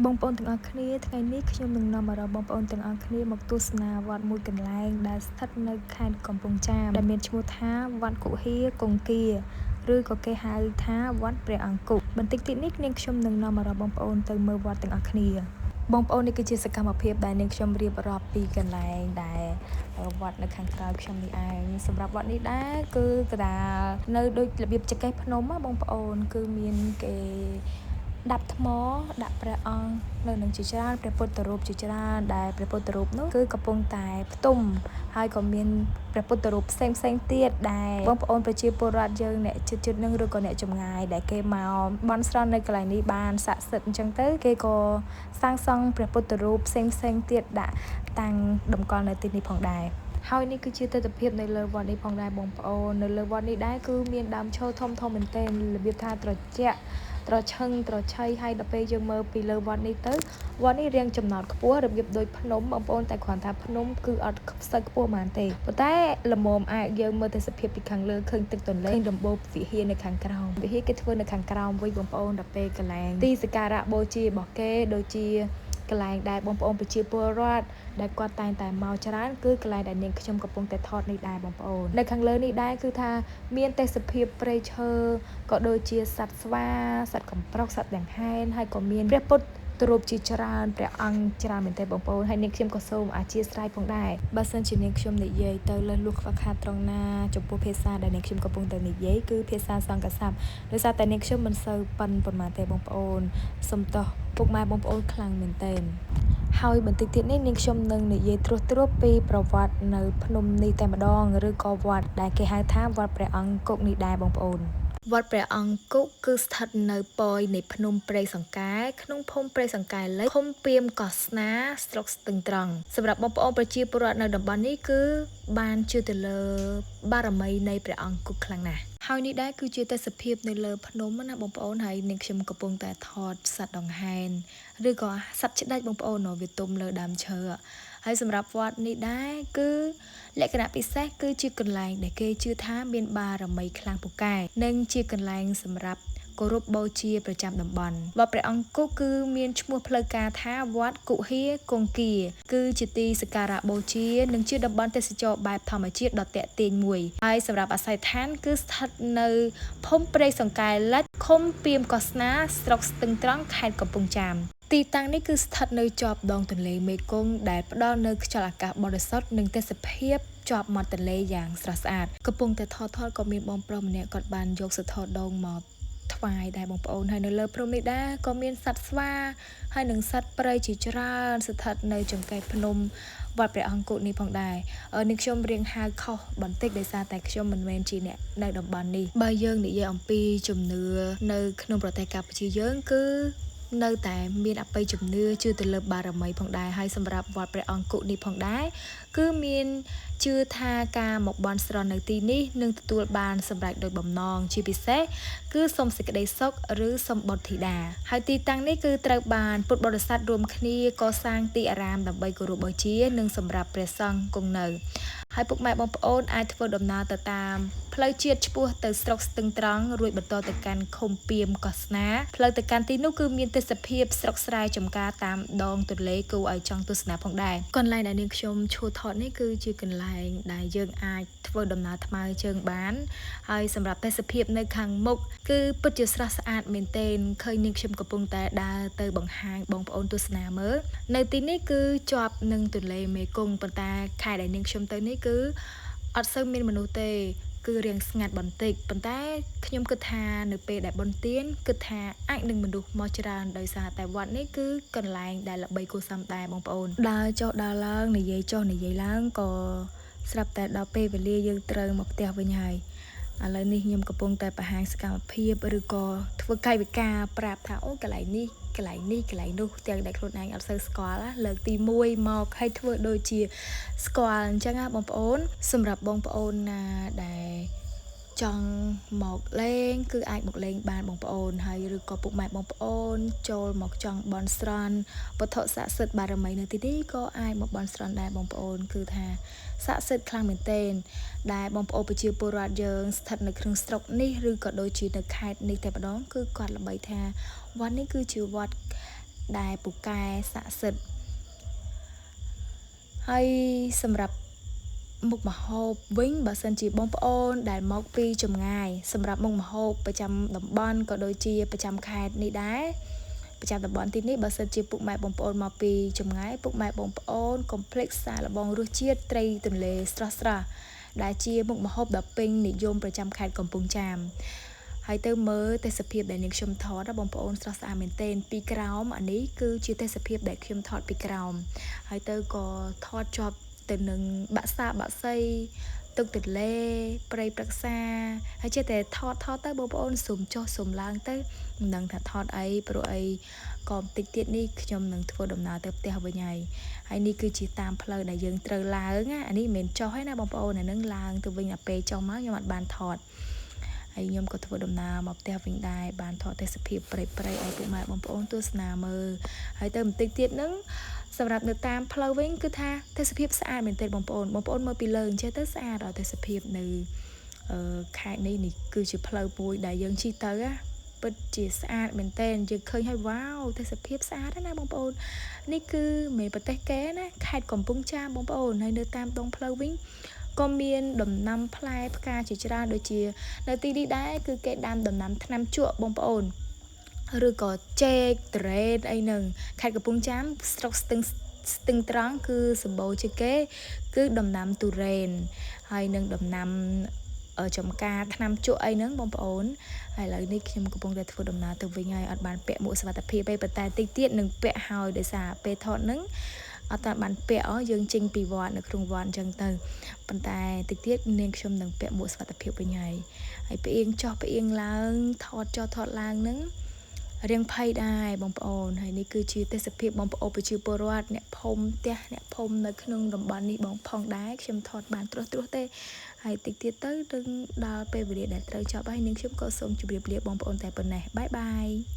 បងប្អូនទាំងអស់គ្នាថ្ងៃនេះខ្ញុំនឹងនាំអារម្មណ៍បងប្អូនទាំងអស់គ្នាមកទស្សនាវត្តមួយកន្លែងដែលស្ថិតនៅខេត្តកំពង់ចាមដែលមានឈ្មោះថាវត្តគុហាគង្គាឬក៏គេហៅថាវត្តព្រះអង្គុកបន្តិចទៀតនេះនាងខ្ញុំនឹងនាំអារម្មណ៍បងប្អូនទៅមើលវត្តទាំងអស់គ្នាបងប្អូននេះគឺជាសកម្មភាពដែលនាងខ្ញុំរៀបរាប់ពីកន្លែងដែលវត្តនៅខាងក្រៅខ្ញុំនេះឯងសម្រាប់វត្តនេះដែរគឺកណ្ដាលនៅដូចរបៀបចកេះភ្នំបងប្អូនគឺមានគេដាក់ថ្មដាក់ព្រះអង្គនៅនឹងជាច្រើនព្រះពុទ្ធរូបជាច្រើនដែលព្រះពុទ្ធរូបនោះគឺកំពុងតែផ្ទុំហើយក៏មានព្រះពុទ្ធរូបផ្សេងទៀតដែលបងប្អូនប្រជាពលរដ្ឋយើងអ្នកជិតនឹងឬក៏អ្នកចម្ងាយដែលគេមកបន់ស្រន់នៅកន្លែងនេះបានស័ក្តិសិទ្ធិអញ្ចឹងទៅគេក៏សាងសង់ព្រះពុទ្ធរូបផ្សេងទៀតដាក់តាំងតម្កល់នៅទីនេះផងដែរហើយនេះគឺជាទស្សនវិជ្ជានៅលើវត្តនេះផងដែរបងប្អូននៅលើវត្តនេះដែរគឺមានដើមឈើធំមែនទែនរបៀបថាត្រជាក់ត្រឈឹងត្រឆៃហើយដល់ពេលយើងមើលពីលើវត្តនេះទៅវត្តនេះរាងចំណោតខ្ពស់របៀបដូចភ្នំបងប្អូនតែគ្រាន់ថាភ្នំគឺអត់ផ្សិតខ្ពស់ប៉ុន្មានទេប៉ុន្តែល្មមអាចយើងមើលទេសភាពពីខាងលើឃើញទឹកទន្លេឃើញដំបូលវិហារនៅខាងក្រោមវិហារគេធ្វើនៅខាងក្រោមវិញបងប្អូនដល់ពេលកន្លែងទីសក្ការៈបូជារបស់គេដូចជាកន្លែងដែលបងប្អូនប្រជាពលរដ្ឋដែលគាត់តែងតែមកច្រើនគឺកន្លែងដែលនាងខ្ញុំកំពុងតែថតនេះដែរបងប្អូននៅខាងលើនេះដែរគឺថាមានទេសភាពព្រៃឈើក៏ដូចជាសត្វស្វាសត្វកំប្រុកសត្វដង្ហែនហើយក៏មានព្រះពុទ្ធរូបជាច្រើនព្រះអង្គច្រើនមែនទេបងប្អូនហើយនាងខ្ញុំក៏សូមអធិស្ឋានផងដែរបើសិនជានាងខ្ញុំនិយាយទៅលើលួសខ្វះខាតត្រង់ណាចំពោះភាសាដែលនាងខ្ញុំកំពុងតែនិយាយគឺភាសាសង្កស័ព្ទដោយសារតែនាងខ្ញុំមិនសូវប៉ិនប៉ុន្មានទេបងប្អូនសុំទោសពុកម៉ែបងប្អូនខ្លាំងមែនទែនហើយបន្តិចទៀតនេះនាងខ្ញុំនឹងនិយាយត្រួសពីប្រវត្តិនៅភ្នំនេះតែម្ដងឬក៏វត្តដែលគេហៅថាវត្តព្រះអង្គុកនេះដែរបងប្អូនវត្តព្រះអង្គុកគឺស្ថិតនៅប៉យនៃភ្នំព្រៃសង្កែក្នុងភូមិព្រៃសង្កែលិចឃុំពីមកោះស្នាស្រុកស្ទឹងត្រង់សម្រាប់បងប្អូនប្រជាពលរដ្ឋនៅតំបន់នេះគឺបានជឿទៅលើបារមីនៃព្រះអង្គុកខ្លាំងណាស់ហើយនេះដែរគឺជាទេសភាពនៅលើភ្នំណាបងប្អូនហើយនាងខ្ញុំកំពុងតែថតសត្វដង្ហែនឬក៏សត្វឆ្ដេចបងប្អូនវាទុំលើដើមឈើហើយសម្រាប់វត្តនេះដែរគឺលក្ខណៈពិសេសគឺជាកន្លែងដែលគេជឿថាមានបារមីខ្លាំងពូកែនិងជាកន្លែងសម្រាប់គោរពបូជាប្រចាំតំបន់វត្តព្រះអង្គុកគឺមានឈ្មោះផ្លូវការថាវត្តគុហាគង្គាគឺជាទីសក្ការៈបូជានិងជាតំបន់ទេសចរបែបធម្មជាតិដ៏ទាក់ទាញមួយហើយសម្រាប់អាសយដ្ឋានគឺស្ថិតនៅភូមិព្រៃសង្កែលិចឃុំពីមកោះស្នាស្រុកស្ទឹងត្រង់ខេត្តកំពង់ចាមទីតាំងនេះគឺស្ថិតនៅជាប់ដងទន្លេមេគង្គដែលផ្ដល់នូវខ្យល់អាកាសបរិសុទ្ធនិងទេសភាពជាប់មាត់ទន្លេយ៉ាងស្រស់ស្អាតកំពុងតែថតក៏មានបងប្រុសម្នាក់គាត់បានយកសធរដងមកថ្វាយដែរបងប្អូនហើយនៅលើព្រំនេះដែរក៏មានសត្វស្វាហើយនិងសត្វព្រៃជាច្រើនស្ថិតនៅចង្កេះភ្នំវត្តព្រះអង្គុកនេះផងដែរនេះខ្ញុំរៀងហៅខុសបន្តិចដោយសារតែខ្ញុំមិនមែនជាអ្នកនៅតំបន់នេះបើយើងនិយាយអំពីជំនឿនៅក្នុងប្រទេសកម្ពុជាយើងគឺនៅតែមានអបិយជំនឿជឿទៅលើបារមីផងដែរហើយសម្រាប់វត្តព្រះអង្គុកនេះផងដែរគឺមានជឿថាការមកបន់ស្រន់នៅទីនេះនឹងទទួលបានសម្រេចដោយបំណងជាពិសេសគឺសុំសេចក្តីសុខឬសុំបុត្រធីតាហើយទីតាំងនេះគឺត្រូវបានពុទ្ធបរិស័ទរួមគ្នាកសាងទីអារាមដើម្បីគោរពបូជានិងសម្រាប់ព្រះសង្ឃគង់នៅហើយពុកម៉ែបងប្អូនអាចធ្វើដំណើរទៅតាមផ្លូវជាតិឆ្ពោះទៅស្រុកស្ទឹងត្រង់រួចបន្តទៅកាន់ឃុំពីមកោះស្នាផ្លូវទៅកាន់ទីនោះគឺមានទេសភាពស្រុកស្រែចម្ការតាមដងទន្លេគួរឲ្យចង់ទស្សនាផងដែរកន្លែងដែលនាងខ្ញុំឈួរថតនេះគឺជាកន្លែងដែលយើងអាចធ្វើដំណើរថ្មើរជើងបានហើយសម្រាប់ទេសភាពនៅខាងមុខគឺពិតជាស្រស់ស្អាតមែនទែនឃើញនាងខ្ញុំកំពុងតែដើរទៅបង្ហាញបងប្អូនទស្សនាមើលនៅទីនេះគឺជាប់នឹងទន្លេមេគង្គប៉ុន្តែខែដែលនាងខ្ញុំទៅនេះគឺអត់សូវមានមនុស្សទេគឺរៀងស្ងាត់បន្តិចប៉ុន្តែខ្ញុំគិតថានៅពេលដែលបុណ្យទានគិតថាអាចនឹងមនុស្សមកច្រើនដោយសារតែវត្តនេះគឺកន្លែងដែលល្បីគួរសមដែរបងប្អូនដើរចុះដើរឡើងនិយាយចុះនិយាយឡើងក៏ស្រាប់តែដល់ពេលវេលាយើងត្រូវមកផ្ទះវិញហើយឥឡូវនេះខ្ញុំកំពុងតែបង្ហាញសកម្មភាពឬក៏ធ្វើកាយវិការប្រាប់ថាអូកន្លែងនេះកន្លែងនោះទាំងដែលខ្លួនឯងអត់សូវស្គាល់លើកទី1មកឲ្យធ្វើដូចជាស្គាល់អញ្ចឹងណាបងប្អូនសម្រាប់បងប្អូនណាដែលចង់មកលេងគឺអាចមកលេងបានបងប្អូនហើយឬក៏ពុកម៉ែបងប្អូនចូលមកចង់បន់ស្រន់វត្ថុស័ក្តិសិទ្ធិបារមីនៅទីនេះក៏អាចមកបន់ស្រន់ដែរបងប្អូនគឺថាស័ក្តិសិទ្ធិខ្លាំងមែនទែនដែលបងប្អូនប្រជាពលរដ្ឋយើងស្ថិតនៅក្នុងស្រុកនេះឬក៏ដូចជានៅខេត្តនេះតែម្ដងគឺគាត់ល្បីថាវត្តនេះគឺជាវត្ត ដែលពូកែស័ក្តិសិទ្ធិហើយសម្រាប់មុខម្ហូបវិញបើសិនជាបងប្អូនដែលមកពីចម្ងាយសម្រាប់មុខម្ហូបប្រចាំតំបន់ក៏ដូចជាប្រចាំខេត្តនេះដែរប្រចាំតំបន់ទីនេះបើសិនជាពុកម៉ែបងប្អូនមកពីចម្ងាយពុកម៉ែបងប្អូនកុំភ្លេចសាកល្បងរសជាតិត្រីទន្លេស្រស់ៗដែលជាមុខម្ហូបដ៏ពេញនិយមប្រចាំខេត្តកំពង់ចាមហើយទៅមើលទេសភាពដែលនាងខ្ញុំថតបងប្អូនស្រស់ស្អាតមែនទែនពីក្រោមអានេះគឺជាទេសភាពដែលខ្ញុំថតពីក្រោមហើយទៅក៏ថតជាប់ទៅនឹងបាក់សាបាក់សីទឹកទន្លេព្រៃព្រឹក្សាហើយចេះតែថតទៅបងប្អូនស៊ុំចុះស៊ុំឡើងទៅមិនដឹងថាថតអីព្រោះអីក៏បន្តិចទៀតនេះខ្ញុំនឹងធ្វើដំណើរទៅផ្ទះវិញហើយនេះគឺជាតាមផ្លូវដែលយើងត្រូវឡើងអានេះមិនមែនចុះទេណាបងប្អូនអានឹងឡើងទៅវិញដល់ពេលចុះមកខ្ញុំអត់បានថតហើយខ្ញុំក៏ធ្វើដំណើរមកផ្ទះវិញដែរបានថតទេសភាពព្រៃឲ្យពុកម៉ែបងប្អូនទស្សនាមើលហើយទៅបន្តិចទៀតហ្នឹងសម្រាប់នៅតាមផ្លូវវិញគឺថាទេសភាពស្អាតមែនទែនបងប្អូនមើលពីលើអញ្ចឹងទៅស្អាតដល់ទេសភាពនៅខេត្តនេះគឺជាផ្លូវមួយដែលយើងជិះទៅពិតជាស្អាតមែនទែនយើងឃើញហើយវ៉ាវទេសភាពស្អាតណាបងប្អូននេះគឺមិនប្រទេសគេណាខេត្តកំពង់ចាមបងប្អូនហើយនៅតាមដងផ្លូវវិញក៏មានដំណាំផ្លែផ្កាជាច្រើនដូចជានៅទីនេះដែរគឺគេដាំដំណាំថ្នាំជក់បងប្អូនឬក៏ចេកត្រេតអីហ្នឹងខេត្តកំពង់ចាមស្រុកស្ទឹងត្រង់គឺសម្បូរជាងគេគឺដំណាំទុរេនហើយនឹងដំណាំចំការថ្នាំជក់អីហ្នឹងបងប្អូនហើយឥឡូវនេះខ្ញុំកំពុងតែធ្វើដំណើរទៅវិញហើយអត់បានពាក់មួកសុវត្ថិភាពទេប៉ុន្តែតិចទៀតនឹងពាក់ហើយដោយសារពេលថតហ្នឹងអត់បានពាក់យើងចេញពីវត្តនៅក្នុងវត្តអញ្ចឹងទៅប៉ុន្តែតិចទៀតនាងខ្ញុំនឹងពាក់មួកសុវត្ថិភាពវិញហើយផ្អៀងចុះផ្អៀងឡើងថតចុះថតឡើងហ្នឹងរៀងភ័យដែរបងប្អូនហើយនេះគឺជាទេសភាពបងប្អូនប្រជាពលរដ្ឋអ្នកភូមិផ្ទះអ្នកភូមិនៅក្នុងតំបន់នេះបងផងដែរខ្ញុំថតបានត្រួសទេហើយតិចទៀតទៅនឹងដល់ពេលវេលាដែលត្រូវចប់ហើយនាងខ្ញុំក៏សូមជម្រាបលាបងប្អូនតែប៉ុណ្ណេះបាយបាយ